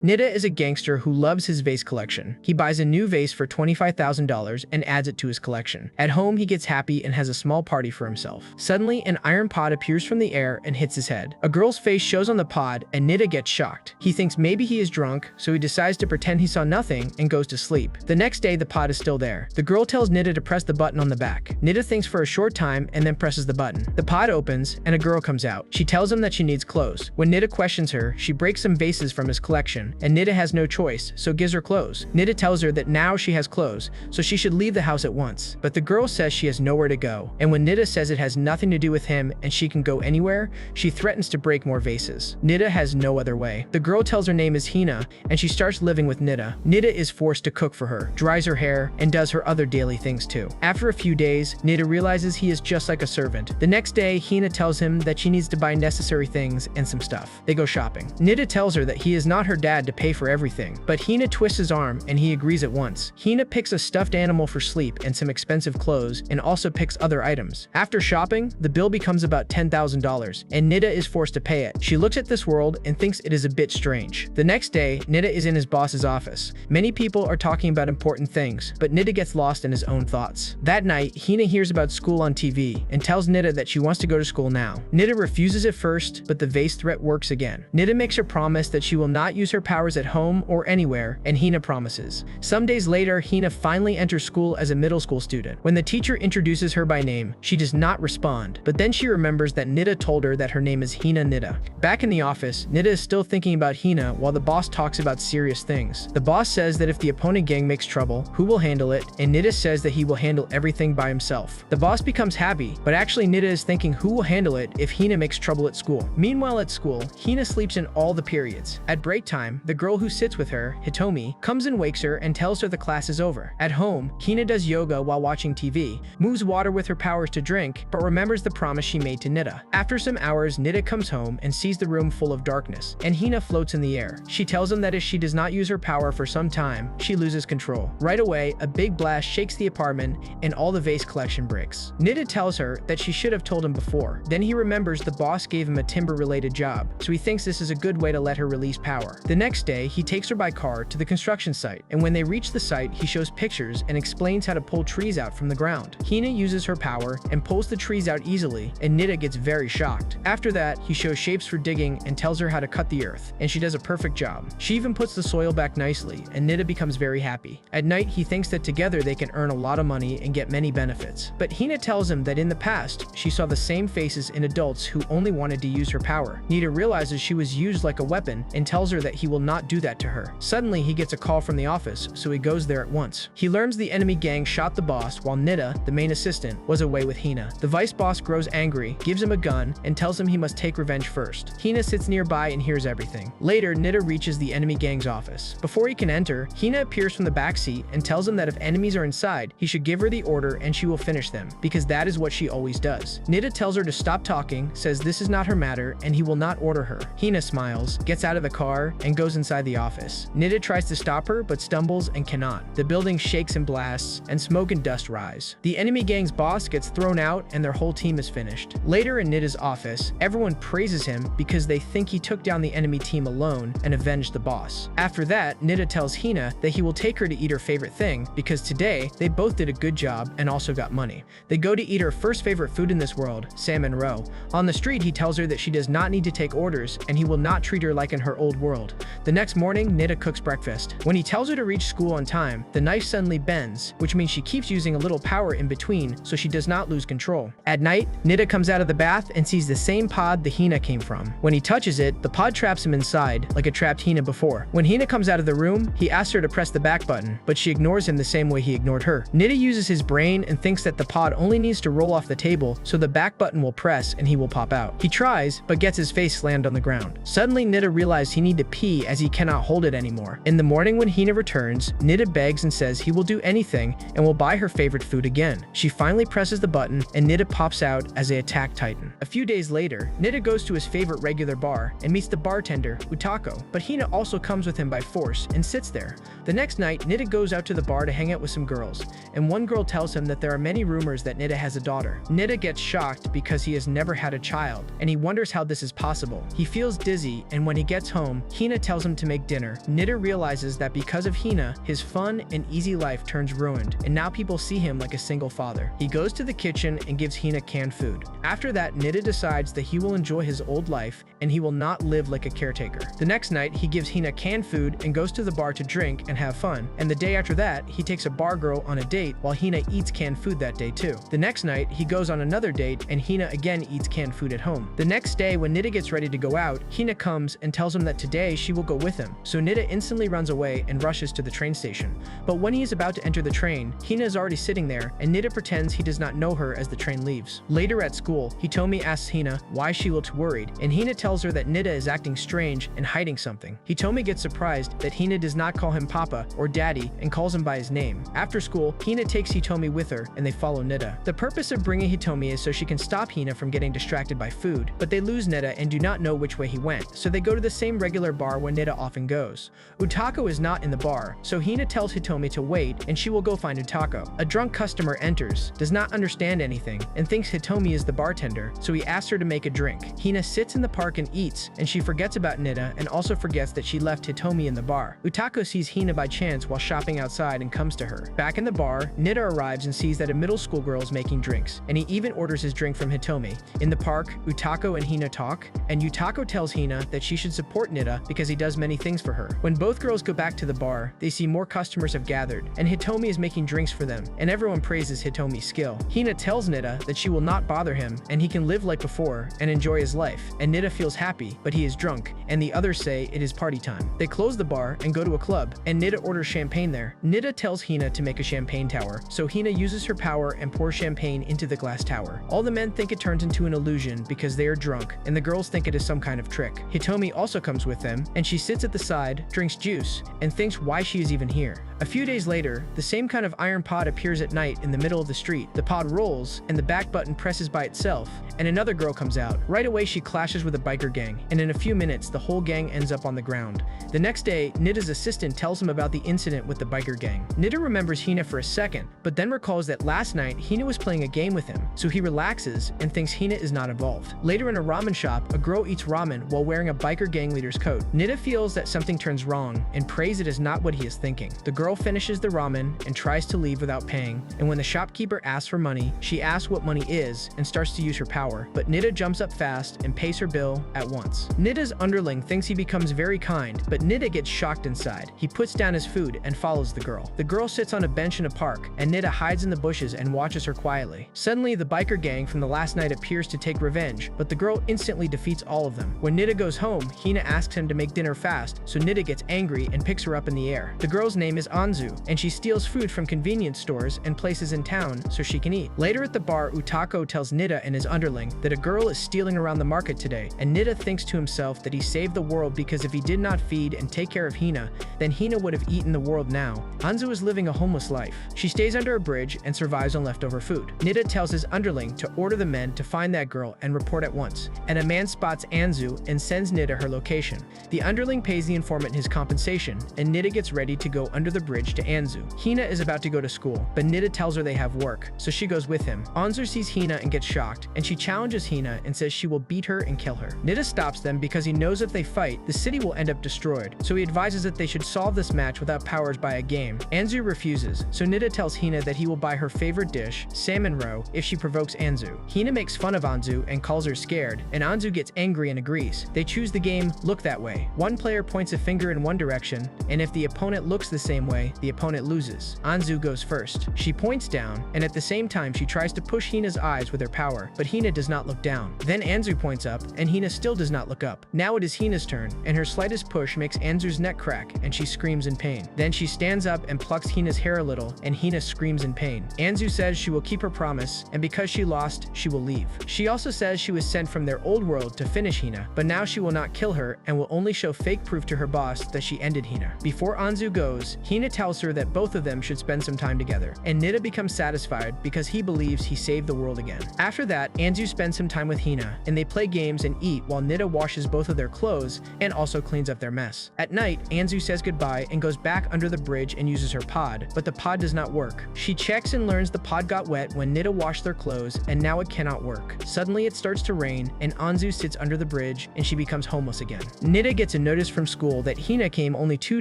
Nitta is a gangster who loves his vase collection. He buys a new vase for $25,000 and adds it to his collection. At home, he gets happy and has a small party for himself. Suddenly, an iron pod appears from the air and hits his head. A girl's face shows on the pod and Nitta gets shocked. He thinks maybe he is drunk, so he decides to pretend he saw nothing and goes to sleep. The next day, the pod is still there. The girl tells Nitta to press the button on the back. Nitta thinks for a short time and then presses the button. The pod opens and a girl comes out. She tells him that she needs clothes. When Nitta questions her, she breaks some vases from his collection, and Nitta has no choice, so gives her clothes. Nitta tells her that now she has clothes, so she should leave the house at once. But the girl says she has nowhere to go, and when Nitta says it has nothing to do with him and she can go anywhere, she threatens to break more vases. Nitta has no other way. The girl tells her name is Hina, and she starts living with Nitta. Nitta is forced to cook for her, dries her hair, and does her other daily things too. After a few days, Nitta realizes he is just like a servant. The next day, Hina tells him that she needs to buy necessary things and some stuff. They go shopping. Nitta tells her that he is not her dad to pay for everything, but Hina twists his arm and he agrees at once. Hina picks a stuffed animal for sleep and some expensive clothes, and also picks other items. After shopping, the bill becomes about $10,000, and Nitta is forced to pay it. She looks at this world and thinks it is a bit strange. The next day, Nitta is in his boss's office. Many people are talking about important things, but Nitta gets lost in his own thoughts. That night, Hina hears about school on TV and tells Nitta that she wants to go to school now. Nitta refuses at first, but the vase threat works again. Nitta makes her promise that she will not use her powers at home or anywhere, and Hina promises. Some days later, Hina finally enters school as a middle school student. When the teacher introduces her by name, she does not respond, but then she remembers that Nitta told her that her name is Hina Nitta. Back in the office, Nitta is still thinking about Hina while the boss talks about serious things. The boss says that if the opponent gang makes trouble, who will handle it, and Nitta says that he will handle everything by himself. The boss becomes happy, but actually Nitta is thinking who will handle it if Hina makes trouble at school. Meanwhile at school, Hina sleeps in all the periods. At break time, the girl who sits with her, Hitomi, comes and wakes her and tells her the class is over. At home, Hina does yoga while watching TV, moves water with her powers to drink, but remembers the promise she made to Nitta. After some hours, Nitta comes home and sees the room full of darkness, and Hina floats in the air. She tells him that if she does not use her power for some time, she loses control. Right away, a big blast shakes the apartment and all the vase collection breaks. Nitta tells her that she should have told him before. Then he remembers the boss gave him a timber-related job, so he thinks this is a good way to let her release power. The next day, he takes her by car to the construction site, and when they reach the site, he shows pictures and explains how to pull trees out from the ground. Hina uses her power and pulls the trees out easily, and Nitta gets very shocked. After that, he shows shapes for digging and tells her how to cut the earth, and she does a perfect job. She even puts the soil back nicely, and Nitta becomes very happy. At night, he thinks that together they can earn a lot of money and get many benefits. But Hina tells him that in the past, she saw the same faces in adults who only wanted to use her power. Nitta realizes she was used like a weapon and tells her that he will not do that to her. Suddenly, he gets a call from the office, so he goes there at once. He learns the enemy gang shot the boss while Nitta, the main assistant, was away with Hina. The vice boss grows angry, gives him a gun, and tells him he must take revenge first. Hina sits nearby and hears everything. Later, Nitta reaches the enemy gang's office. Before he can enter, Hina appears from the backseat and tells him that if enemies are inside, he should give her the order and she will finish them, because that is what she always does. Nitta tells her to stop talking, says this is not her matter, and he will not order her. Hina smiles, gets out of the car, and goes inside the office. Nitta tries to stop her, but stumbles and cannot. The building shakes and blasts, and smoke and dust rise. The enemy gang's boss gets thrown out, and their whole team is finished. Later in Nitta's office, everyone praises him because they think he took down the enemy team alone and avenged the boss. After that, Nitta tells Hina that he will take her to eat her favorite thing because today, they both did a good job and also got money. They go to eat her first favorite food in this world, salmon roe. On the street, he tells her that she does not need to take orders and he will not treat her like in her old world. The next morning, Nitta cooks breakfast. When he tells her to reach school on time, the knife suddenly bends, which means she keeps using a little power in between so she does not lose control. At night, Nitta comes out of the bath and sees the same pod the Hina came from. When he touches it, the pod traps him inside, like it trapped Hina before. When Hina comes out of the room, he asks her to press the back button, but she ignores him the same way he ignored her. Nitta uses his brain and thinks that the pod only needs to roll off the table so the back button will press and he will pop out. He tries, but gets his face slammed on the ground. Suddenly, Nitta realizes he needs to pee as he cannot hold it anymore. In the morning when Hina returns, Nitta begs and says he will do anything and will buy her favorite food again. She finally presses the button and Nitta pops out as they attack Titan. A few days later, Nitta goes to his favorite regular bar and meets the bartender, Utako, but Hina also comes with him by force and sits there. The next night, Nitta goes out to the bar to hang out with some girls, and one girl tells him that there are many rumors that Nitta has a daughter. Nitta gets shocked because he has never had a child, and he wonders how this is possible. He feels dizzy, and when he gets home, Hina tells tells him to make dinner. Nitta realizes that because of Hina, his fun and easy life turns ruined, and now people see him like a single father. He goes to the kitchen and gives Hina canned food. After that, Nitta decides that he will enjoy his old life and he will not live like a caretaker. The next night, he gives Hina canned food and goes to the bar to drink and have fun. And the day after that, he takes a bar girl on a date while Hina eats canned food that day too. The next night, he goes on another date and Hina again eats canned food at home. The next day, when Nitta gets ready to go out, Hina comes and tells him that today she will go with him. So Nitta instantly runs away and rushes to the train station. But when he is about to enter the train, Hina is already sitting there and Nitta pretends he does not know her as the train leaves. Later at school, Hitomi asks Hina why she looks worried, and Hina tells her that Nitta is acting strange and hiding something. Hitomi gets surprised that Hina does not call him Papa or Daddy and calls him by his name. After school, Hina takes Hitomi with her and they follow Nitta. The purpose of bringing Hitomi is so she can stop Hina from getting distracted by food, but they lose Nitta and do not know which way he went, so they go to the same regular bar where Nitta often goes. Utako is not in the bar, so Hina tells Hitomi to wait and she will go find Utako. A drunk customer enters, does not understand anything, and thinks Hitomi is the bartender, so he asks her to make a drink. Hina sits in the park and eats, and she forgets about Nitta and also forgets that she left Hitomi in the bar. Utako sees Hina by chance while shopping outside and comes to her. Back in the bar, Nitta arrives and sees that a middle school girl is making drinks, and he even orders his drink from Hitomi. In the park, Utako and Hina talk, and Utako tells Hina that she should support Nitta because he does many things for her. When both girls go back to the bar, they see more customers have gathered, and Hitomi is making drinks for them, and everyone praises Hitomi's skill. Hina tells Nitta that she will not bother him, and he can live like before and enjoy his life, and Nitta feels happy, but he is drunk, and the others say it is party time. They close the bar and go to a club, and Nitta orders champagne there. Nitta tells Hina to make a champagne tower, so Hina uses her power and pours champagne into the glass tower. All the men think it turns into an illusion because they are drunk, and the girls think it is some kind of trick. Hitomi also comes with them, and she sits at the side, drinks juice, and thinks why she is even here. A few days later, the same kind of iron pod appears at night in the middle of the street. The pod rolls, and the back button presses by itself, and another girl comes out. Right away, she clashes with a biker gang, and in a few minutes, the whole gang ends up on the ground. The next day, Nitta's assistant tells him about the incident with the biker gang. Nitta remembers Hina for a second, but then recalls that last night, Hina was playing a game with him, so he relaxes and thinks Hina is not involved. Later in a ramen shop, a girl eats ramen while wearing a biker gang leader's coat. Nitta feels that something turns wrong and prays it is not what he is thinking. The girl finishes the ramen and tries to leave without paying, and when the shopkeeper asks for money, she asks what money is and starts to use her power, but Nitta jumps up fast and pays her bill at once. Nitta's underling thinks he becomes very kind, but Nitta gets shocked inside. He puts down his food and follows the girl. The girl sits on a bench in a park, and Nitta hides in the bushes and watches her quietly. Suddenly, the biker gang from the last night appears to take revenge, but the girl instantly defeats all of them. When Nitta goes home, Hina asks him to make dinner fast, so Nitta gets angry and picks her up in the air. The girl's name is Anzu, and she steals food from convenience stores and places in town so she can eat. Later at the bar, Utako tells Nitta and his underling that a girl is stealing around the market today, and Nitta thinks to himself that he saved the world because if he did not feed and take care of Hina, then Hina would have eaten the world now. Anzu is living a homeless life. She stays under a bridge and survives on leftover food. Nitta tells his underling to order the men to find that girl and report at once, and a man spots Anzu and sends Nitta her location. The underling pays the informant his compensation, and Nitta gets ready to go under the bridge to Anzu. Hina is about to go to school, but Nitta tells her they have work, so she goes with him. Anzu sees Hina and gets shocked, and she challenges Hina and says she will beat her and kill her. Nitta stops them because he knows if they fight, the city will end up destroyed, so he advises that they should solve this match without powers by a game. Anzu refuses, so Nitta tells Hina that he will buy her favorite dish, salmon roe, if she provokes Anzu. Hina makes fun of Anzu and calls her scared, and Anzu gets angry and agrees. They choose the game Look That Way. One player points a finger in one direction, and if the opponent looks the same way, the opponent loses. Anzu goes first. She points down, and at the same time she tries to push Hina's eyes with her power, but Hina does not look down. Then Anzu points up, and Hina still does not look up. Now it is Hina's turn, and her slightest push makes Anzu's neck crack, and she screams in pain. Then she stands up and plucks Hina's hair a little, and Hina screams in pain. Anzu says she will keep her promise, and because she lost, she will leave. She also says she was sent from their old world to finish Hina, but now she will not kill her and will only show fake proof to her boss that she ended Hina. Before Anzu goes, Hina Hina tells her that both of them should spend some time together, and Nitta becomes satisfied because he believes he saved the world again. After that, Anzu spends some time with Hina, and they play games and eat while Nitta washes both of their clothes and also cleans up their mess. At night, Anzu says goodbye and goes back under the bridge and uses her pod, but the pod does not work. She checks and learns the pod got wet when Nitta washed their clothes, and now it cannot work. Suddenly it starts to rain, and Anzu sits under the bridge, and she becomes homeless again. Nitta gets a notice from school that Hina came only 2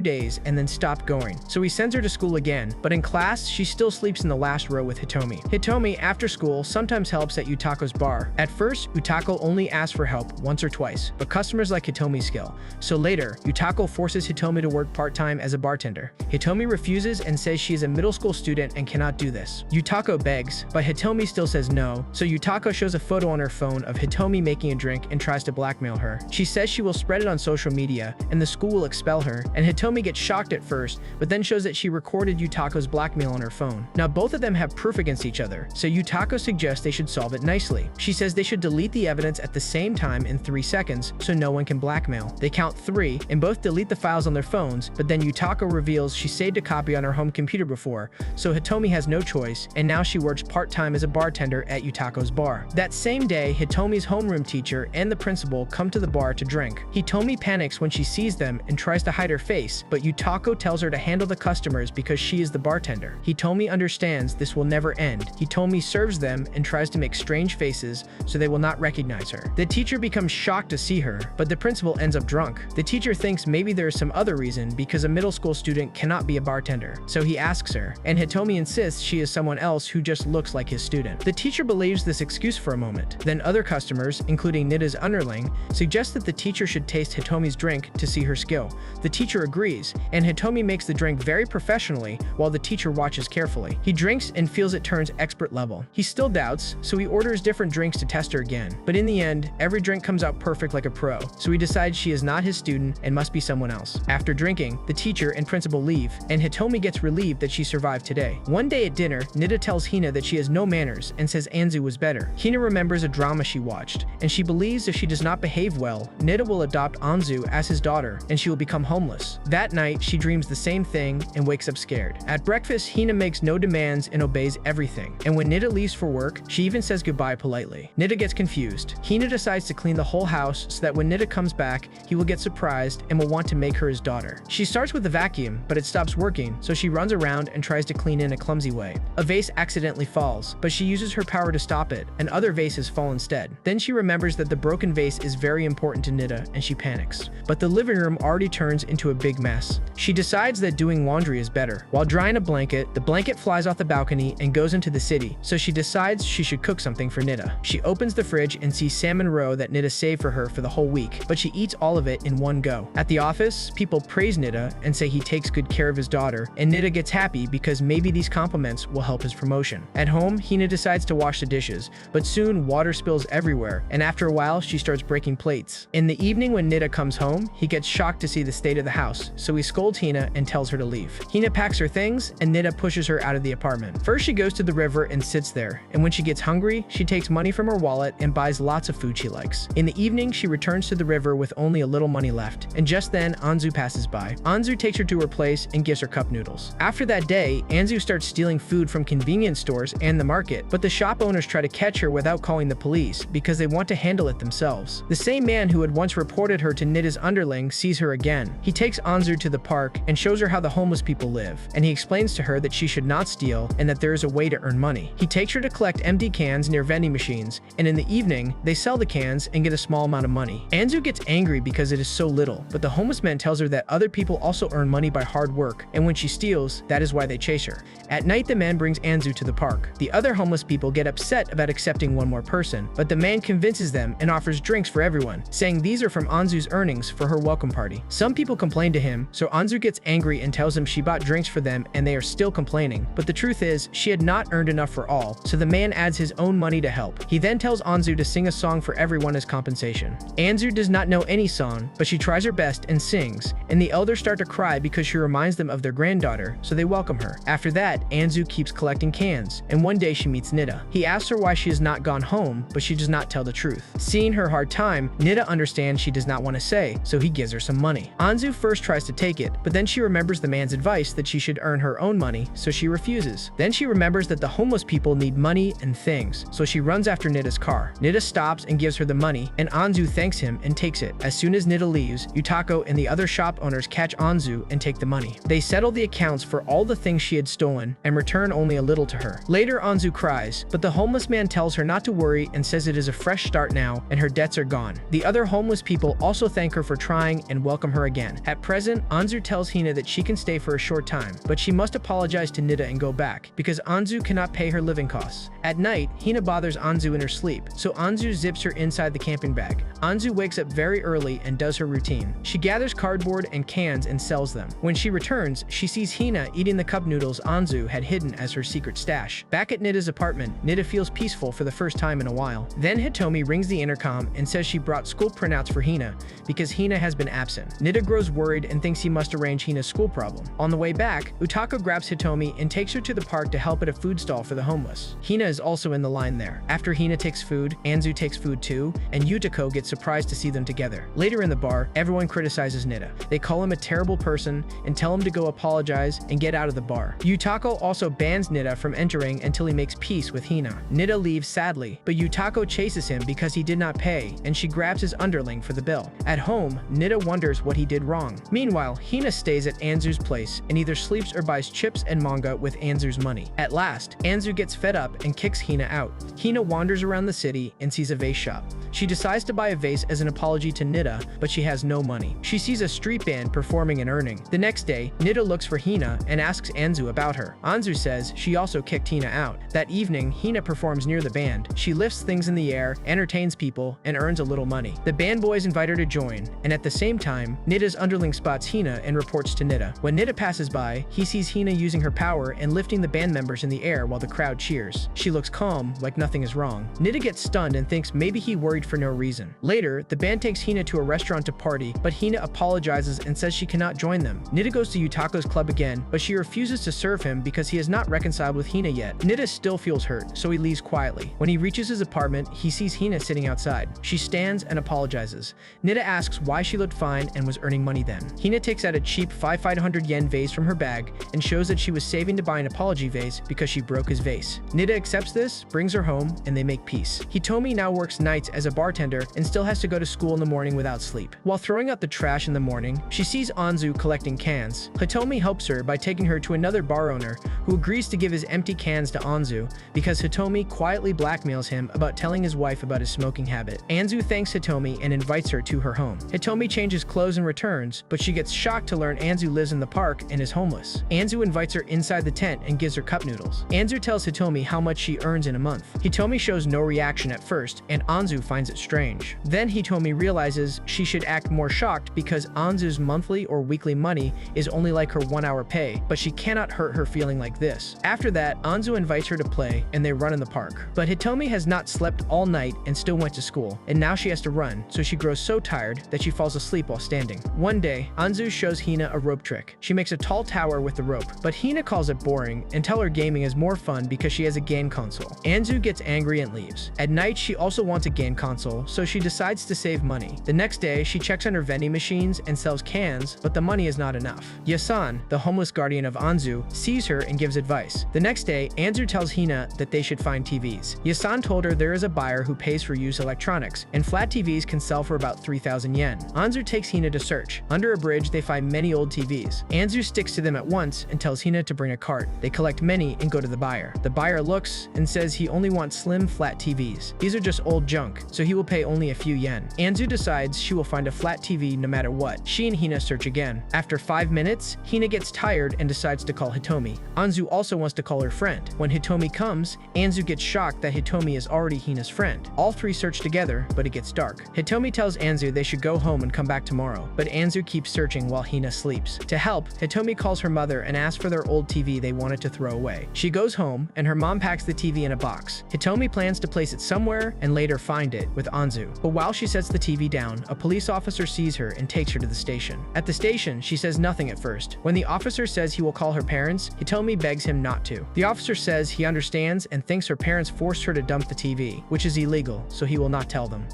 days and then stopped going, so he sends her to school again, but in class, she still sleeps in the last row with Hitomi. Hitomi, after school, sometimes helps at Utako's bar. At first, Utako only asks for help once or twice, but customers like Hitomi's skill. So later, Utako forces Hitomi to work part-time as a bartender. Hitomi refuses and says she is a middle school student and cannot do this. Utako begs, but Hitomi still says no, so Utako shows a photo on her phone of Hitomi making a drink and tries to blackmail her. She says she will spread it on social media, and the school will expel her, and Hitomi gets shocked at first, but then shows that she recorded Utako's blackmail on her phone. Now both of them have proof against each other, so Utako suggests they should solve it nicely. She says they should delete the evidence at the same time in 3 seconds, so no one can blackmail. They count 3, and both delete the files on their phones, but then Utako reveals she saved a copy on her home computer before, so Hitomi has no choice, and now she works part-time as a bartender at Utako's bar. That same day, Hitomi's homeroom teacher and the principal come to the bar to drink. Hitomi panics when she sees them and tries to hide her face, but Utako tells her to handle the customers because she is the bartender. Hitomi understands this will never end. Hitomi serves them and tries to make strange faces so they will not recognize her. The teacher becomes shocked to see her, but the principal ends up drunk. The teacher thinks maybe there is some other reason because a middle school student cannot be a bartender, so he asks her, and Hitomi insists she is someone else who just looks like his student. The teacher believes this excuse for a moment. Then other customers, including Nitta's underling, suggest that the teacher should taste Hitomi's drink to see her skill. The teacher agrees, and Hitomi makes the drink very professionally while the teacher watches carefully. He drinks and feels it turns expert level. He still doubts, so he orders different drinks to test her again. But in the end, every drink comes out perfect like a pro, so he decides she is not his student and must be someone else. After drinking, the teacher and principal leave, and Hitomi gets relieved that she survived today. One day at dinner, Nitta tells Hina that she has no manners and says Anzu was better. Hina remembers a drama she watched, and she believes if she does not behave well, Nitta will adopt Anzu as his daughter, and she will become homeless. That night, she dreams the same thing and wakes up scared. At breakfast, Hina makes no demands and obeys everything, and when Nitta leaves for work, she even says goodbye politely. Nitta gets confused. Hina decides to clean the whole house so that when Nitta comes back, he will get surprised and will want to make her his daughter. She starts with the vacuum, but it stops working, so she runs around and tries to clean in a clumsy way. A vase accidentally falls, but she uses her power to stop it, and other vases fall instead. Then she remembers that the broken vase is very important to Nitta, and she panics. But the living room already turns into a big mess. She decides that doing laundry is better. While drying a blanket, the blanket flies off the balcony and goes into the city, so she decides she should cook something for Nitta. She opens the fridge and sees salmon roe that Nitta saved for her for the whole week, but she eats all of it in one go. At the office, people praise Nitta and say he takes good care of his daughter, and Nitta gets happy because maybe these compliments will help his promotion. At home, Hina decides to wash the dishes, but soon water spills everywhere, and after a while, she starts breaking plates. In the evening when Nitta comes home, he gets shocked to see the state of the house, so he scolds Hina and tells her to leave. Hina packs her things, and Nitta pushes her out of the apartment. First, she goes to the river and sits there, and when she gets hungry, she takes money from her wallet and buys lots of food she likes. In the evening, she returns to the river with only a little money left, and just then, Anzu passes by. Anzu takes her to her place and gives her cup noodles. After that day, Anzu starts stealing food from convenience stores and the market, but the shop owners try to catch her without calling the police because they want to handle it themselves. The same man who had once reported her to Nitta's underling sees her again. He takes Anzu to the park and shows her how the homeless people live, and he explains to her that she should not steal and that there is a way to earn money. He takes her to collect empty cans near vending machines, and in the evening, they sell the cans and get a small amount of money. Anzu gets angry because it is so little, but the homeless man tells her that other people also earn money by hard work, and when she steals, that is why they chase her. At night, the man brings Anzu to the park. The other homeless people get upset about accepting one more person, but the man convinces them and offers drinks for everyone, saying these are from Anzu's earnings for her welcome party. Some people complain to him, so Anzu gets angry and tells him she bought drinks for them and they are still complaining, but the truth is, she had not earned enough for all, so the man adds his own money to help. He then tells Anzu to sing a song for everyone as compensation. Anzu does not know any song, but she tries her best and sings, and the elders start to cry because she reminds them of their granddaughter, so they welcome her. After that, Anzu keeps collecting cans, and one day she meets Nitta. He asks her why she has not gone home, but she does not tell the truth. Seeing her hard time, Nitta understands she does not want to say, so he gives her some money. Anzu first tries to take it, but then she remembers the man's advice that she should earn her own money, so she refuses. Then she remembers that the homeless people need money and things, so she runs after Nitta's car. Nitta stops and gives her the money, and Anzu thanks him and takes it. As soon as Nitta leaves, Yutako and the other shop owners catch Anzu and take the money. They settle the accounts for all the things she had stolen and return only a little to her. Later, Anzu cries, but the homeless man tells her not to worry and says it is a fresh start now and her debts are gone. The other homeless people also thank her for trying and welcome her again. At present, Anzu tells Hina that she can stay for a short time, but she must apologize to Nitta and go back, because Anzu cannot pay her living costs. At night, Hina bothers Anzu in her sleep, so Anzu zips her inside the camping bag. Anzu wakes up very early and does her routine. She gathers cardboard and cans and sells them. When she returns, she sees Hina eating the cup noodles Anzu had hidden as her secret stash. Back at Nitta's apartment, Nitta feels peaceful for the first time in a while. Then Hitomi rings the intercom and says she brought school printouts for Hina because Hina has been absent. Nitta grows worried and thinks he must arrange Hina's school problem. On the way back, Utako grabs Hitomi and takes her to the park to help at a food stall for the homeless. Hina is also in the line there. After Hina takes food, Anzu takes food too, and Utako gets surprised to see them together. Later in the bar, everyone criticizes Nitta. They call him a terrible person and tell him to go apologize and get out of the bar. Utako also bans Nitta from entering until he makes peace with Hina. Nitta leaves sadly, but Utako chases him because he did not pay, and she grabs his underling for the bill. At home, Nitta wonders what he did wrong. Meanwhile, Hina stays at Anzu's place and either sleeps or buys chips and manga with Anzu's money. At last, Anzu gets fed up and kicks Hina out. Hina wanders around the city and sees a vase shop. She decides to buy a vase as an apology to Nitta, but she has no money. She sees a street band performing and earning. The next day, Nitta looks for Hina and asks Anzu about her. Anzu says she also kicked Hina out. That evening, Hina performs near the band. She lifts things in the air, entertains people, and earns a little money. The band boys invite her to join, and at the same time, Nitta's underling spots Hina and reports to Nitta. When Nitta passes by, he sees Hina using her power and lifting the band members in the air while the crowd cheers. She looks calm, like nothing is wrong. Nitta gets stunned and thinks maybe he worried for no reason. Later, the band takes Hina to a restaurant to party, but Hina apologizes and says she cannot join them. Nitta goes to Yutako's club again, but she refuses to serve him because he has not reconciled with Hina yet. Nitta still feels hurt, so he leaves quietly. When he reaches his apartment, he sees Hina sitting outside. She stands and apologizes. Nitta asks why she looked fine and was earning money then. Hina takes out a cheap 500 yen vase from her bag and shows that she was saving to buy an apology vase because she broke his vase. Nitta accepts this, brings her home, and they make peace. Hitomi now works nights as a bartender and still has to go to school in the morning without sleep. While throwing out the trash in the morning, she sees Anzu collecting cans. Hitomi helps her by taking her to another bar owner who agrees to give his empty cans to Anzu because Hitomi quietly blackmails him about telling his wife about his smoking habit. Anzu thanks Hitomi and invites her to her home. Hitomi changes clothes and returns, but she gets shocked to learn Anzu lives in the park and is homeless. Anzu invites her inside the tent and gives her cup noodles. Anzu tells Hitomi how much she earns in a month. Hitomi shows no reaction at first, and Anzu finds it strange. Then Hitomi realizes she should act more shocked because Anzu's monthly or weekly money is only like her 1 hour pay, but she cannot hurt her feeling like this. After that, Anzu invites her to play, and they run in the park. But Hitomi has not slept all night and still went to school, and now she has to run, so she grows so tired that she falls asleep while standing. One day, Anzu shows Hina a rope trick. She makes a tall tower with the rope, but Hina calls it boring and tells her gaming is more fun because she has a game console. Anzu gets angry and leaves. At night, she also wants a game console, so she decides to save money. The next day, she checks on her vending machines and sells cans, but the money is not enough. Yasan, the homeless guardian of Anzu, sees her and gives advice. The next day, Anzu tells Hina that they should find TVs. Yasan told her there is a buyer who pays for used electronics, and flat TVs can sell for about 3,000 yen. Anzu takes Hina to search. Under a bridge, they find many old TVs. Anzu sticks to them at once and tells Hina to bring a cart. They collect many and go to the buyer. The buyer looks and says he only wants slim, flat TVs. These are just old junk, so he will pay only a few yen. Anzu decides she will find a flat TV no matter what. She and Hina search again. After 5 minutes, Hina gets tired and decides to call Hitomi. Anzu also wants to call her friend. When Hitomi comes, Anzu gets shocked that Hitomi is already Hina's friend. All three search together, but it gets dark. Hitomi tells Anzu they should go home and come back tomorrow, but Anzu keeps searching while Hina sleeps. To help, Hitomi calls her mother and asks for their old TV they wanted to throw away. She goes home, and her mom packs the TV in a box. Hitomi plans to place it somewhere and later find it with Anzu. But while she sets the TV down, a police officer sees her and takes her to the station. At the station, she says nothing at first. When the officer says he will call her parents, Hitomi begs him not to. The officer says he understands and thinks her parents forced her to dump the TV, which is illegal, so he will not tell them.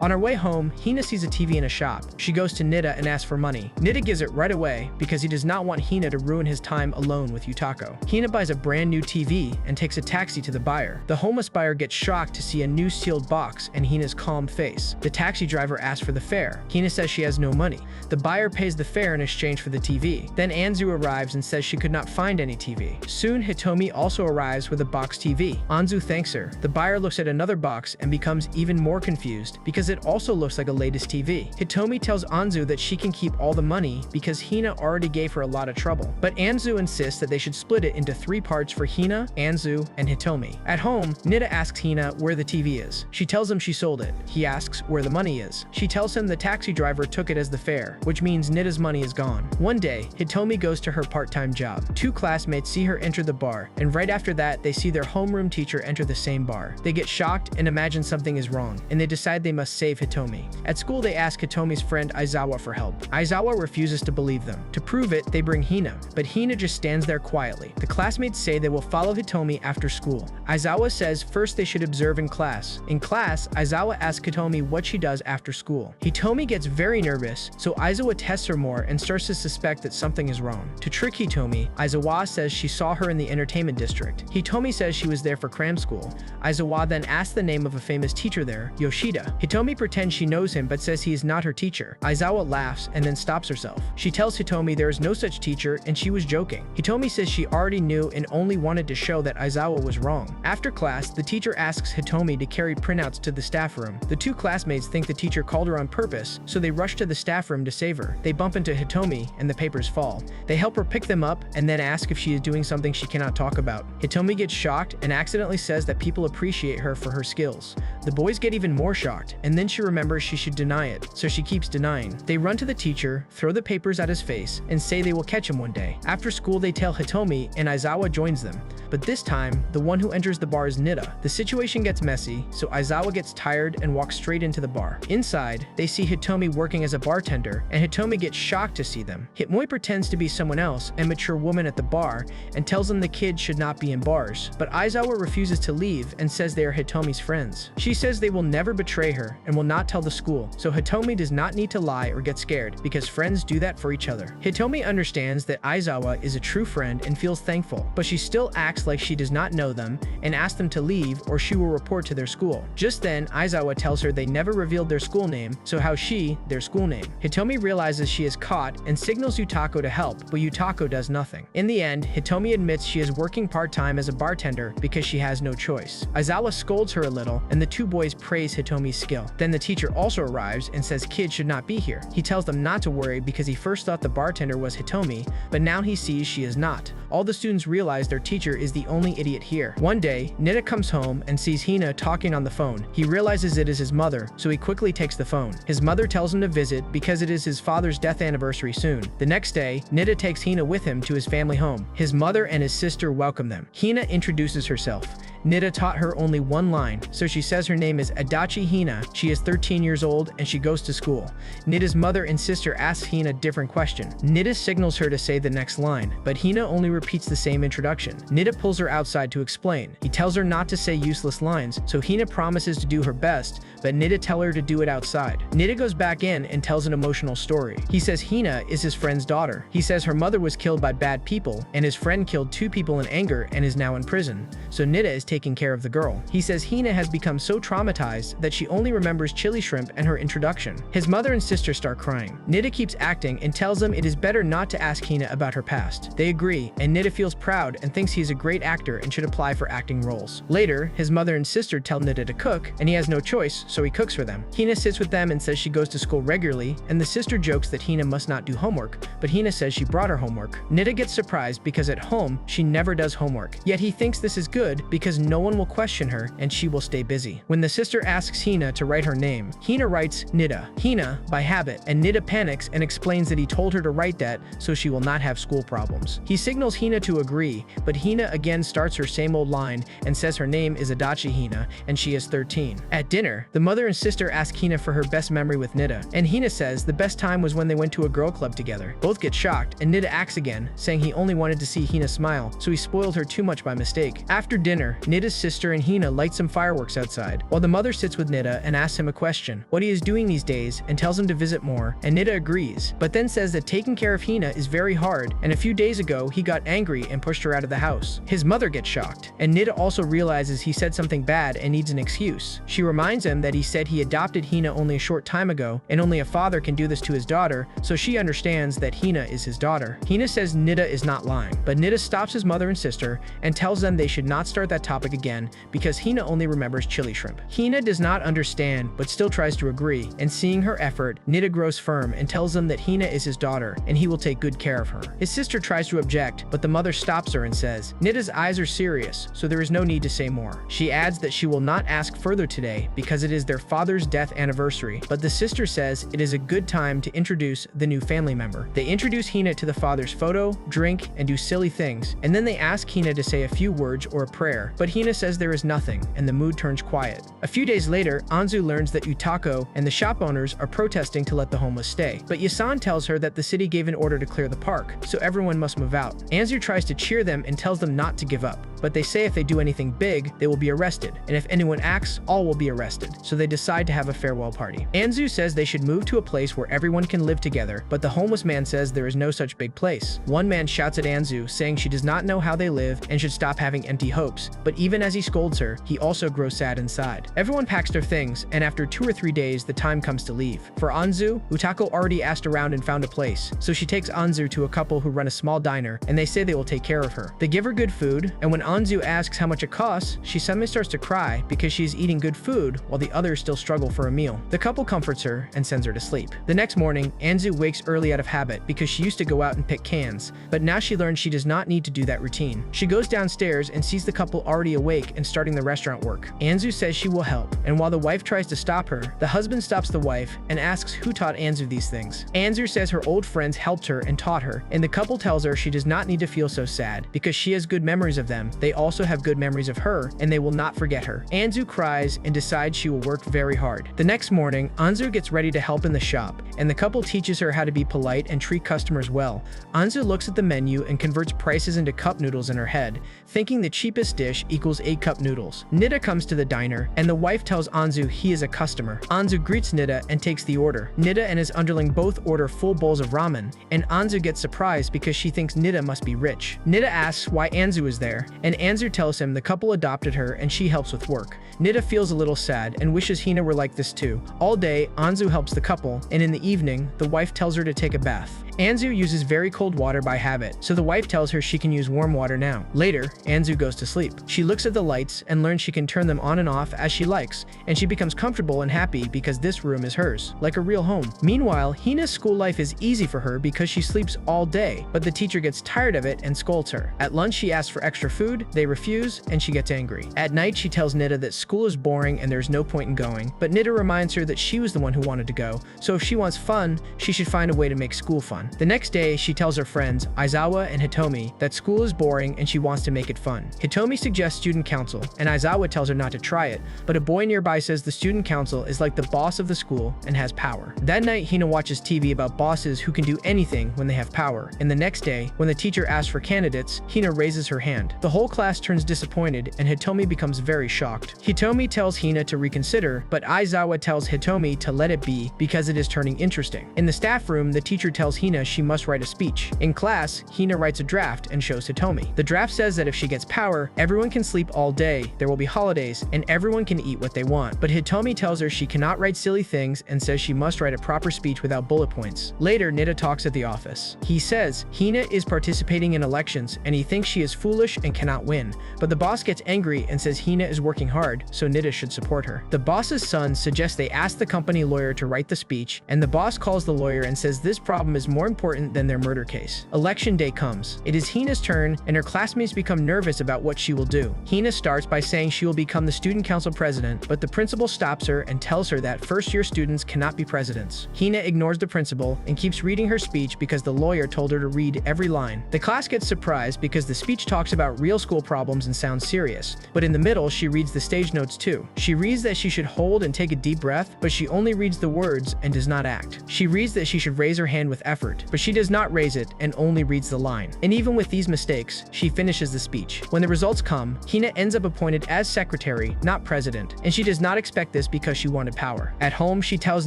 On her way home, Hina sees a TV in a shop. She goes to Nitta and asks for money. Nitta gives it right away because he does not want Hina to ruin his time alone with Yutako. Hina buys a brand new TV and takes a taxi to the buyer. The homeless buyer gets shocked to see a new sealed box and Hina's calm face. The taxi driver asks for the fare. Hina says she has no money. The buyer pays the fare in exchange for the TV. Then Anzu arrives and says she could not find any TV. Soon Hitomi also arrives with a box TV. Anzu thanks her. The buyer looks at another box and becomes even more confused because it also looks like a latest TV. Hitomi tells Anzu that she can keep all the money because Hina already gave her a lot of trouble. But Anzu insists that they should split it into 3 parts for Hina, Anzu, and Hitomi. At home, Nitta asks Hina where the TV is. She tells him she sold it. He asks where the money is. She tells him the taxi driver took it as the fare, which means Nitta's money is gone. One day, Hitomi goes to her part-time job. 2 classmates see her enter the bar, and right after that, they see their homeroom teacher enter the same bar. They get shocked and imagine something is wrong, and they decide they must save Hitomi. At school, they ask Hitomi's friend Aizawa for help. Aizawa refuses to believe them. To prove it, they bring Hina, but Hina just stands there quietly. The classmates say they will follow Hitomi after school. Aizawa says first they should observe in class. In class, Aizawa asks Hitomi what she does after school. Hitomi gets very nervous, so Aizawa tests her more and starts to suspect that something is wrong. To trick Hitomi, Aizawa says she saw her in the entertainment district. Hitomi says she was there for cram school. Aizawa then asks the name of a famous teacher there, Yoshida. Hitomi pretends she knows him but says he is not her teacher. Aizawa laughs and then stops herself. She tells Hitomi there is no such teacher and she was joking. Hitomi says she already knew and only wanted to show that Aizawa was wrong. After class, the teacher asks Hitomi to carry printouts to the staff room. The 2 classmates think the teacher called her on purpose, so they rush to the staff room to save her. They bump into Hitomi and the papers fall. They help her pick them up and then ask if she is doing something she cannot talk about. Hitomi gets shocked and accidentally says that people appreciate her for her skills. The boys get even more shocked, and then she remembers she should deny it, so she keeps denying. They run to the teacher, throw the papers at his face, and say they will catch him one day. After school, they tell Hitomi, and Aizawa joins them. But this time, the one who enters the bar is Nitta. The situation gets messy, so Aizawa gets tired and walks straight into the bar. Inside, they see Hitomi working as a bartender, and Hitomi gets shocked to see them. Hitmoi pretends to be someone else, a mature woman at the bar, and tells them the kids should not be in bars. But Aizawa refuses to leave and says they are Hitomi's friends. She says they will never betray her and will not tell the school, so Hitomi does not need to lie or get scared because friends do that for each other. Hitomi understands that Aizawa is a true friend and feels thankful, but she still acts like she does not know them and asks them to leave or she will report to their school. Just then, Aizawa tells her they never revealed their school name, so how she, their school name. Hitomi realizes she is caught and signals Yutako to help, but Yutako does nothing. In the end, Hitomi admits she is working part-time as a bartender because she has no choice. Aizawa scolds her a little, and the 2 boys praise Hitomi's skill. Then the teacher also arrives and says kids should not be here. He tells them not to worry because he first thought the bartender was Hitomi, but now he sees she is not. All the students realize their teacher is the only idiot here. One day, Nitta comes home and sees Hina talking on the phone. He realizes it is his mother, so he quickly takes the phone. His mother tells him to visit because it is his father's death anniversary soon. The next day, Nitta takes Hina with him to his family home. His mother and his sister welcome them. Hina introduces herself. Nitta taught her only one line, so she says her name is Adachi Hina. She is 13 years old and she goes to school. Nitta's mother and sister asks Hina a different question. Nitta signals her to say the next line, but Hina only repeats the same introduction. Nitta pulls her outside to explain. He tells her not to say useless lines, so Hina promises to do her best, but Nitta tells her to do it outside. Nitta goes back in and tells an emotional story. He says Hina is his friend's daughter. He says her mother was killed by bad people, and his friend killed 2 people in anger and is now in prison, so Nitta is taking care of the girl. He says Hina has become so traumatized that she only remembers chili shrimp and her introduction. His mother and sister start crying. Nitta keeps acting and tells them it is better not to ask Hina about her past. They agree, and Nitta feels proud and thinks he is a great actor and should apply for acting roles. Later, his mother and sister tell Nitta to cook, and he has no choice, so he cooks for them. Hina sits with them and says she goes to school regularly, and the sister jokes that Hina must not do homework, but Hina says she brought her homework. Nitta gets surprised because at home, she never does homework. Yet he thinks this is good because no one will question her and she will stay busy. When the sister asks Hina to write her name, Hina writes Nitta. Hina by habit, and Nitta panics and explains that he told her to write that so she will not have school problems. He signals Hina to agree, but Hina again starts her same old line and says her name is Adachi Hina and she is 13. At dinner, the mother and sister ask Hina for her best memory with Nitta, and Hina says the best time was when they went to a girl club together. Both get shocked, and Nitta acts again, saying he only wanted to see Hina smile, so he spoiled her too much by mistake. After dinner, Nitta's sister and Hina light some fireworks outside, while the mother sits with Nitta and asks him a question, what he is doing these days, and tells him to visit more, and Nitta agrees, but then says that taking care of Hina is very hard, and a few days ago he got angry and pushed her out of the house. His mother gets shocked, and Nitta also realizes he said something bad and needs an excuse. She reminds him that he said he adopted Hina only a short time ago, and only a father can do this to his daughter, so she understands that Hina is his daughter. Hina says Nitta is not lying, but Nitta stops his mother and sister and tells them they should not start that topic again because Hina only remembers chili shrimp. Hina does not understand but still tries to agree, and seeing her effort, Nitta grows firm and tells them that Hina is his daughter and he will take good care of her. His sister tries to object, but the mother stops her and says, Nitta's eyes are serious, so there is no need to say more. She adds that she will not ask further today because it is their father's death anniversary, but the sister says it is a good time to introduce the new family member. They introduce Hina to the father's photo, drink, and do silly things, and then they ask Hina to say a few words or a prayer, but Hina says there is nothing, and the mood turns quiet. A few days later, Anzu learns that Utako and the shop owners are protesting to let the homeless stay, but Yasan tells her that the city gave an order to clear the park, so everyone must move out. Anzu tries to cheer them and tells them not to give up, but they say if they do anything big, they will be arrested, and if anyone acts, all will be arrested, so they decide to have a farewell party. Anzu says they should move to a place where everyone can live together, but the homeless man says there is no such big place. One man shouts at Anzu, saying she does not know how they live and should stop having empty hopes, but even as he scolds her, he also grows sad inside. Everyone packs their things, and after 2 or 3 days, the time comes to leave. For Anzu, Utako already asked around and found a place, so she takes Anzu to a couple who run a small diner, and they say they will take care of her. They give her good food, and when Anzu asks how much it costs, she suddenly starts to cry because she is eating good food while the others still struggle for a meal. The couple comforts her and sends her to sleep. The next morning, Anzu wakes early out of habit because she used to go out and pick cans, but now she learns she does not need to do that routine. She goes downstairs and sees the couple already awake and starting the restaurant work. Anzu says she will help, and while the wife tries to stop her, the husband stops the wife and asks who taught Anzu these things. Anzu says her old friends helped her and taught her, and the couple tells her she does not need to feel so sad because she has good memories of them. They also have good memories of her, and they will not forget her. Anzu cries and decides she will work very hard. The next morning, Anzu gets ready to help in the shop, and the couple teaches her how to be polite and treat customers well. Anzu looks at the menu and converts prices into cup noodles in her head, thinking the cheapest dish equals 8 cup noodles. Nitta comes to the diner, and the wife tells Anzu he is a customer. Anzu greets Nitta and takes the order. Nitta and his underling both order full bowls of ramen, and Anzu gets surprised because she thinks Nitta must be rich. Nitta asks why Anzu is there, and Anzu tells him the couple adopted her and she helps with work. Nitta feels a little sad and wishes Hina were like this too. All day, Anzu helps the couple, and in the evening, the wife tells her to take a bath. Anzu uses very cold water by habit, so the wife tells her she can use warm water now. Later, Anzu goes to sleep. She looks at the lights and learns she can turn them on and off as she likes, and she becomes comfortable and happy because this room is hers, like a real home. Meanwhile, Hina's school life is easy for her because she sleeps all day, but the teacher gets tired of it and scolds her. At lunch, she asks for extra food, they refuse, and she gets angry. At night, she tells Nitta that school is boring and there's no point in going, but Nitta reminds her that she was the one who wanted to go, so if she wants fun, she should find a way to make school fun. The next day, she tells her friends, Aizawa and Hitomi, that school is boring and she wants to make it fun. Hitomi suggests student council, and Aizawa tells her not to try it, but a boy nearby says the student council is like the boss of the school and has power. That night, Hina watches TV about bosses who can do anything when they have power, and the next day, when the teacher asks for candidates, Hina raises her hand. The whole class turns disappointed, and Hitomi becomes very shocked. Hitomi tells Hina to reconsider, but Aizawa tells Hitomi to let it be because it is turning interesting. In the staff room, the teacher tells Hina she must write a speech. In class, Hina writes a draft and shows Hitomi. The draft says that if she gets power, everyone can sleep all day, there will be holidays, and everyone can eat what they want. But Hitomi tells her she cannot write silly things and says she must write a proper speech without bullet points. Later, Nitta talks at the office. He says Hina is participating in elections and he thinks she is foolish and cannot win, but the boss gets angry and says Hina is working hard, so Nitta should support her. The boss's son suggests they ask the company lawyer to write the speech, and the boss calls the lawyer and says this problem is more important than their murder case. Election day comes. It is Hina's turn, and her classmates become nervous about what she will do. Hina starts by saying she will become the student council president, but the principal stops her and tells her that first-year students cannot be presidents. Hina ignores the principal and keeps reading her speech because the lawyer told her to read every line. The class gets surprised because the speech talks about real school problems and sounds serious, but in the middle, she reads the stage notes too. She reads that she should hold and take a deep breath, but she only reads the words and does not act. She reads that she should raise her hand with effort, but she does not raise it and only reads the line. And even with these mistakes, she finishes the speech. When the results come, Hina ends up appointed as secretary, not president, and she does not expect this because she wanted power. At home, she tells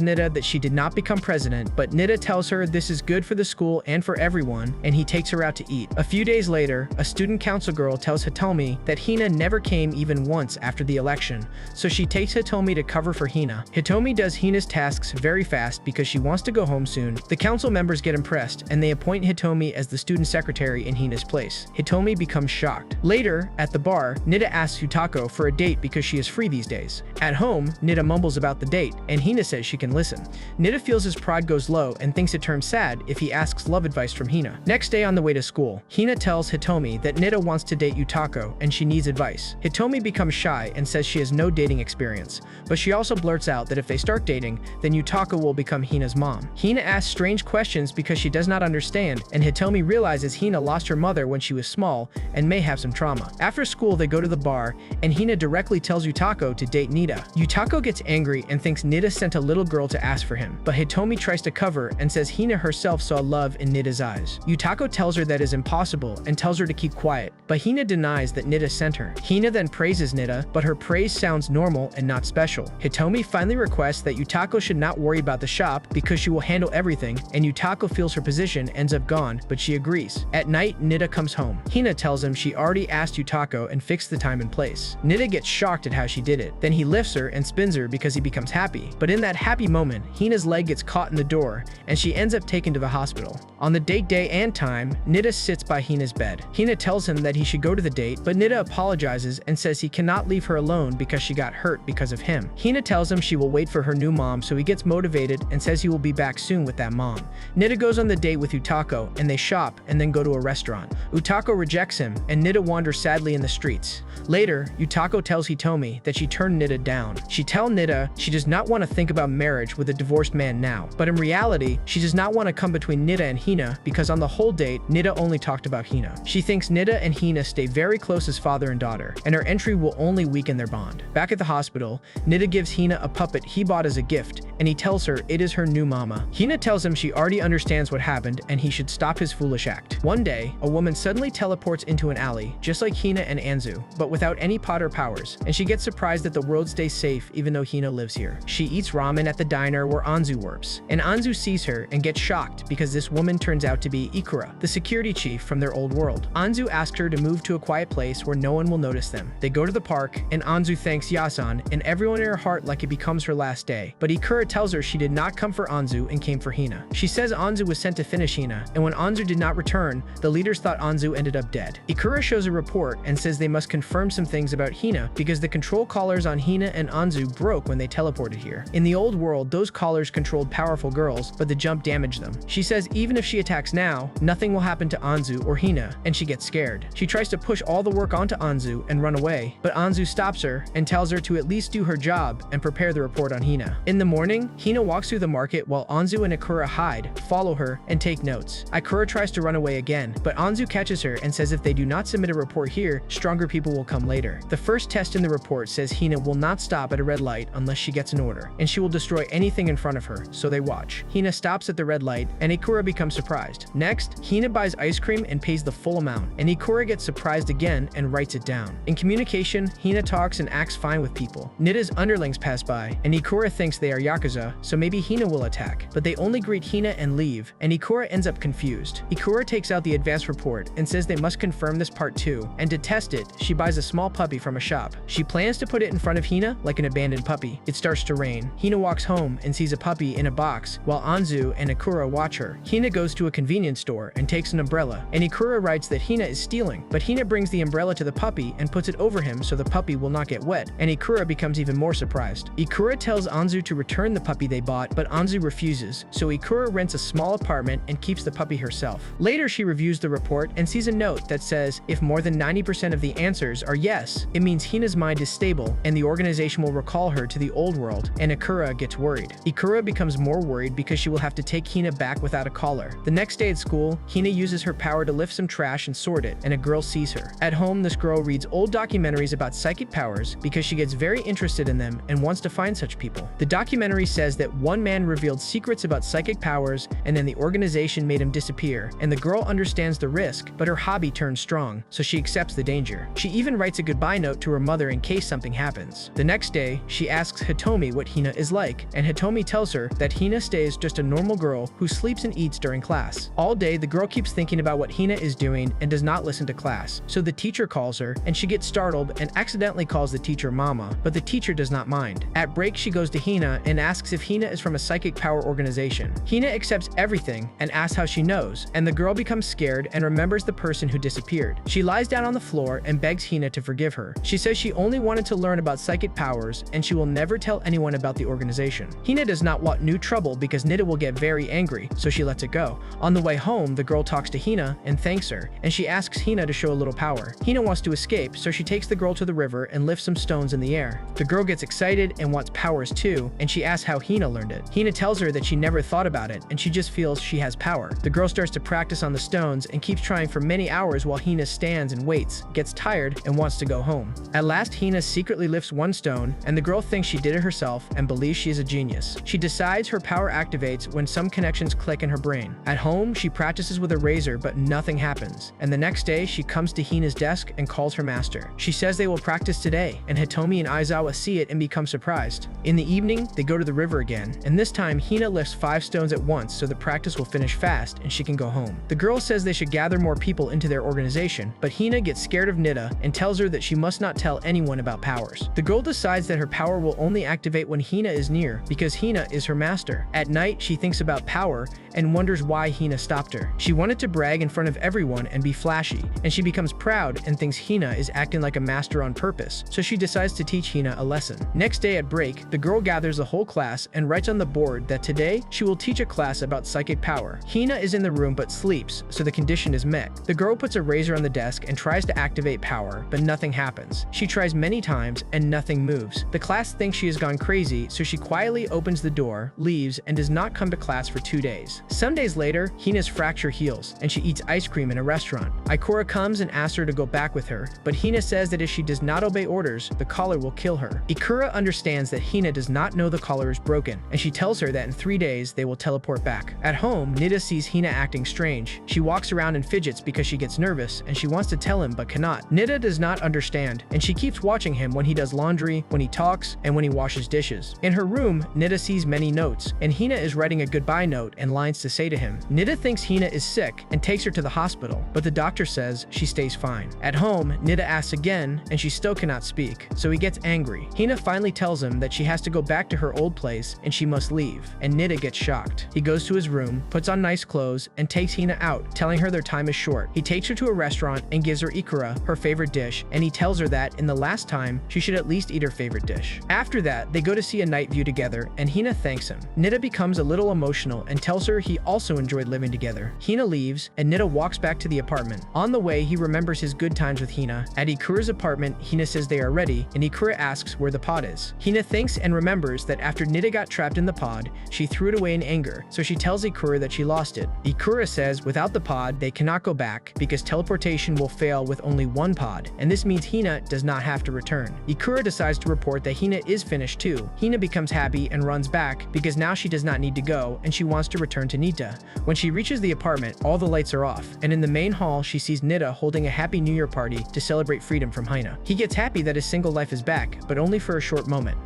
Nitta that she did not become president, but Nitta tells her this is good for the school and for everyone, and he takes her out to eat. A few days later, a student council girl tells Hitomi that Hina never came even once after the election, so she takes Hitomi to cover for Hina. Hitomi does Hina's tasks very fast because she wants to go home soon. The council members get impressed, and they appoint Hitomi as the student secretary in Hina's place. Hitomi becomes shocked. Later, at the bar, Nitta asks Yutako for a date because she is free these days. At home, Nitta mumbles about the date, and Hina says she can listen. Nitta feels his pride goes low and thinks it turns sad if he asks love advice from Hina. Next day on the way to school, Hina tells Hitomi that Nitta wants to date Yutako and she needs advice. Hitomi becomes shy and says she has no dating experience, but she also blurts out that if they start dating, then Yutako will become Hina's mom. Hina asks strange questions because she does not understand, and Hitomi realizes Hina lost her mother when she was small and may have some trauma. After school, they go to the bar, and Hina directly tells Yutako to date Nitta. Yutako gets angry and thinks Nitta sent a little girl to ask for him, but Hitomi tries to cover and says Hina herself saw love in Nitta's eyes. Yutako tells her that is impossible and tells her to keep quiet, but Hina denies that Nitta sent her. Hina then praises Nitta, but her praise sounds normal and not special. Hitomi finally requests that Yutako should not worry about the shop because she will handle everything, and Yutako feels her position ends up gone, but she agrees. At night, Nitta comes home. Hina tells him she already asked Yutako and fixed the time and place. Nitta gets shocked at how she did it. Then he lifts her and spins her because he becomes happy. But in that happy moment, Hina's leg gets caught in the door, and she ends up taken to the hospital. On the date day and time, Nitta sits by Hina's bed. Hina tells him that he should go to the date, but Nitta apologizes and says he cannot leave her alone because she got hurt because of him. Hina tells him she will wait for her new mom, so he gets motivated and says he will be back soon with that mom. Nitta goes on the date with Yutako, and they shop and then go to a restaurant. Yutako rejects him, and Nitta wanders sadly in the streets. Later, Yutako tells Hitomi that she turned Nitta down. She tells Nitta she does not want to think about marriage with a divorced man now, but in reality, she does not want to come between Nitta and Hina because on the whole date, Nitta only talked about Hina. She thinks Nitta and Hina stay very close as father and daughter, and her entry will only weaken their bond. Back at the hospital, Nitta gives Hina a puppet he bought as a gift, and he tells her it is her new mama. Hina tells him she already understands what happened and he should stop his foolish act. One day, a woman suddenly teleports into an alley, just like Hina and Anzu, but without any Potter powers, and she gets surprised that the world stays safe even though Hina lives here. She eats ramen at the diner where Anzu works, and Anzu sees her and gets shocked because this woman turns out to be Ikura, the security chief from their old world. Anzu asks her to move to a quiet place where no one will notice them. They go to the park, and Anzu thanks Yasan and everyone in her heart like it becomes her last day, but Ikura tells her she did not come for Anzu and came for Hina. She says Anzu was sent to finish Hina, and when Anzu did not return, the leaders thought Anzu ended up dead. Ikura shows a report and says they must confirm some things about Hina because the control collars on Hina and Anzu broke when they teleported here. In the old world, those collars controlled powerful girls, but the jump damaged them. She says even if she attacks now, nothing will happen to Anzu or Hina, and she gets scared. She tries to push all the work onto Anzu and run away, but Anzu stops her and tells her to at least do her job and prepare the report on Hina. In the morning, Hina walks through the market while Anzu and Ikura hide, follow her, and take notes. Ikura tries to run away again, but Anzu catches her and says if they do not submit a report here, stronger people will come later. The first test in the report says Hina will not stop at a red light unless she gets an order, and she will destroy anything in front of her, so they watch. Hina stops at the red light, and Ikura becomes surprised. Next, Hina buys ice cream and pays the full amount, and Ikura gets surprised again and writes it down. In communication, Hina talks and acts fine with people. Nitta's underlings pass by, and Ikura thinks they are Yakuza, so maybe Hina will attack, but they only greet Hina and leave, and Ikura ends up confused. Ikura takes out the advance report and says they must confirm this part too, and to test it, she buys a small puppy from a shop. She plans to put it in front of Hina like an abandoned puppy. It starts to rain. Hina walks home and sees a puppy in a box, while Anzu and Ikura watch her. Hina goes to a convenience store and takes an umbrella, and Ikura writes that Hina is stealing, but Hina brings the umbrella to the puppy and puts it over him so the puppy will not get wet, and Ikura becomes even more surprised. Ikura tells Anzu to return the puppy they bought, but Anzu refuses, so Ikura rents a small apartment and keeps the puppy herself. Later, she reviews the report and sees a note that says if more than 90% of the answers are yes, it means Hina's mind is stable and the organization will recall her to the old world, and Ikura gets worried. Ikura becomes more worried because she will have to take Hina back without a collar. The next day at school, Hina uses her power to lift some trash and sort it, and a girl sees her. At home, this girl reads old documentaries about psychic powers because she gets very interested in them and wants to find such people. The documentary says that one man revealed secrets about psychic powers and then the organization made him disappear, and the girl understands the risk, but her hobby turns strong, so she accepts the danger. teacher. She even writes a goodbye note to her mother in case something happens. The next day, she asks Hitomi what Hina is like, and Hitomi tells her that Hina stays just a normal girl who sleeps and eats during class. All day, the girl keeps thinking about what Hina is doing and does not listen to class. So the teacher calls her, and she gets startled and accidentally calls the teacher Mama, but the teacher does not mind. At break, she goes to Hina and asks if Hina is from a psychic power organization. Hina accepts everything and asks how she knows, and the girl becomes scared and remembers the person who disappeared. She lies down on the floor and begs Hina to forgive her. She says she only wanted to learn about psychic powers and she will never tell anyone about the organization. Hina does not want new trouble because Nitta will get very angry, so she lets it go. On the way home, the girl talks to Hina and thanks her, and she asks Hina to show a little power. Hina wants to escape, so she takes the girl to the river and lifts some stones in the air. The girl gets excited and wants powers too, and she asks how Hina learned it. Hina tells her that she never thought about it and she just feels she has power. The girl starts to practice on the stones and keeps trying for many hours while Hina stands and waits, gets tired, and wants to go home. At last, Hina secretly lifts one stone, and the girl thinks she did it herself and believes she is a genius. She decides her power activates when some connections click in her brain. At home, she practices with a razor, but nothing happens. And the next day, she comes to Hina's desk and calls her master. She says they will practice today, and Hitomi and Aizawa see it and become surprised. In the evening, they go to the river again, and this time Hina lifts 5 stones at once so the practice will finish fast and she can go home. The girl says they should gather more people into their organization, but Hina gets scared of Nitta and tells her that she must not tell anyone about powers. The girl decides that her power will only activate when Hina is near because Hina is her master. At night, she thinks about power and wonders why Hina stopped her. She wanted to brag in front of everyone and be flashy, and she becomes proud and thinks Hina is acting like a master on purpose, so she decides to teach Hina a lesson. Next day at break, the girl gathers the whole class and writes on the board that today she will teach a class about psychic power. Hina is in the room but sleeps, so the condition is met. The girl puts a razor on the desk and tries to activate power, but nothing happens. She tries many times and nothing moves. The class thinks she has gone crazy, so she quietly opens the door, leaves, and does not come to class for 2 days. Some days later, Hina's fracture heals, and she eats ice cream in a restaurant. Ikura comes and asks her to go back with her, but Hina says that if she does not obey orders, the collar will kill her. Ikura understands that Hina does not know the collar is broken, and she tells her that in 3 days they will teleport back. At home, Nitta sees Hina acting strange. She walks around and fidgets because she gets nervous, and she wants to tell him but cannot. Nitta does not understand, and she keeps watching him when he does laundry, when he talks, and when he washes dishes. In her room, Nitta sees many notes, and Hina is writing a goodbye note and lines to say to him. Nitta thinks Hina is sick and takes her to the hospital, but the doctor says she stays fine. At home, Nitta asks again, and she still cannot speak, so he gets angry. Hina finally tells him that she has to go back to her old place and she must leave, and Nitta gets shocked. He goes to his room, puts on nice clothes, and takes Hina out, telling her their time is short. He takes her to a restaurant and gives her ikura, her favorite dish, and he tells her that in the last time, she should at least eat her favorite dish. After that, they go to see a night view together, and Hina thanks him. Nitta becomes a little emotional and tells her he also enjoyed living together. Hina leaves, and Nitta walks back to the apartment. On the way, he remembers his good times with Hina. At Ikura's apartment, Hina says they are ready, and Ikura asks where the pod is. Hina thinks and remembers that after Nitta got trapped in the pod, she threw it away in anger, so she tells Ikura that she lost it. Ikura says without the pod, they cannot go back because teleportation will fail with only one pod, and this means Hina does not have to return. Ikura decides to report that Hina is finished too. Hina becomes happy and runs back because now she does not need to go and she wants to return to Nitta. When she reaches the apartment, all the lights are off, and in the main hall, she sees Nitta holding a Happy New Year party to celebrate freedom from Hina. He gets happy that his single life is back, but only for a short moment.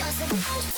Take you